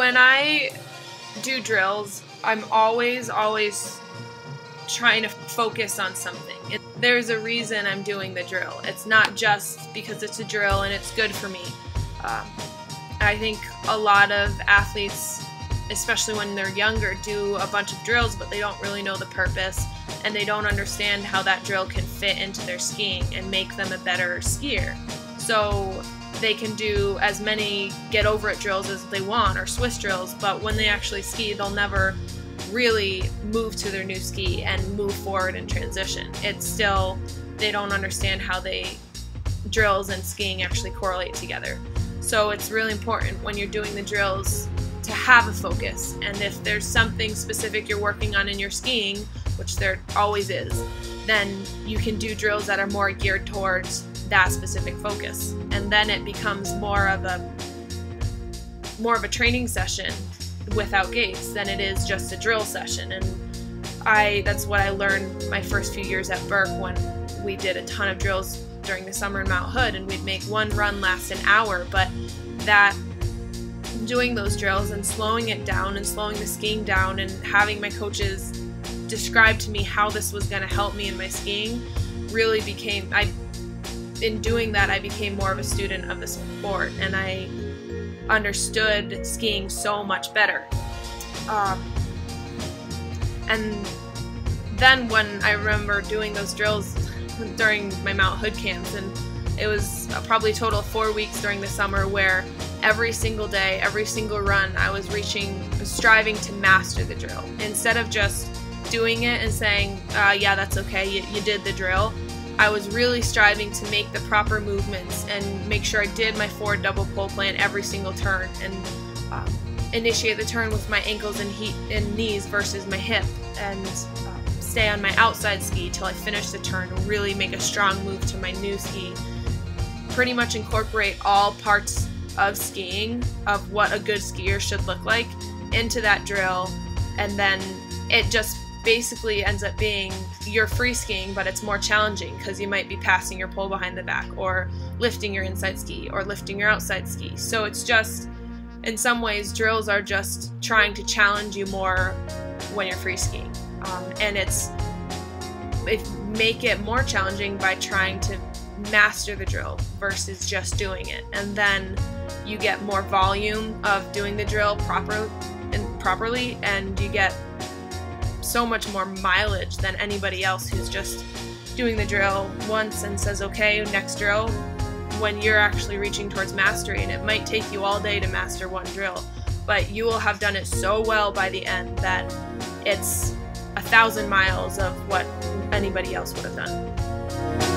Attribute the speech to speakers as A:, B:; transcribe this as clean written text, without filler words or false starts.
A: When I do drills, I'm always trying to focus on something. There's a reason I'm doing the drill. It's not just because it's a drill and it's good for me. I think a lot of athletes, especially when they're younger, do a bunch of drills, but they don't really know the purpose, and they don't understand how that drill can fit into their skiing and make them a better skier. So they can do as many get over it drills as they want, or Swiss drills, but when they actually ski, they'll never really move to their new ski and move forward and transition. It's still, they don't understand how drills and skiing actually correlate together. So it's really important when you're doing the drills to have a focus, and if there's something specific you're working on in your skiing, which there always is, then you can do drills that are more geared towards that specific focus, and then it becomes more of a training session without gates than it is just a drill session. And that's what I learned my first few years at Burke, when we did a ton of drills during the summer in Mount Hood, and we'd make one run last an hour. But that doing those drills and slowing it down and slowing the skiing down and having my coaches describe to me how this was going to help me in my skiing really became, in doing that, I became more of a student of the sport, and I understood skiing so much better. And then when I remember doing those drills during my Mount Hood camps, and it was probably a total of 4 weeks during the summer where every single day, every single run, I was striving to master the drill. Instead of just doing it and saying, yeah, that's okay, you did the drill, I was really striving to make the proper movements and make sure I did my forward double pole plant every single turn, and initiate the turn with my ankles and knees versus my hip, and stay on my outside ski till I finish the turn and really make a strong move to my new ski. Pretty much incorporate all parts of skiing, of what a good skier should look like, into that drill, and then it just basically ends up being your free skiing, but it's more challenging because you might be passing your pole behind the back, or lifting your inside ski, or lifting your outside ski. So it's just, in some ways, drills are just trying to challenge you more when you're free skiing, and make it more challenging by trying to master the drill versus just doing it, and then you get more volume of doing the drill properly, and you get so much more mileage than anybody else who's just doing the drill once and says, okay, next drill, when you're actually reaching towards mastery. And it might take you all day to master one drill, but you will have done it so well by the end that it's 1,000 miles of what anybody else would have done.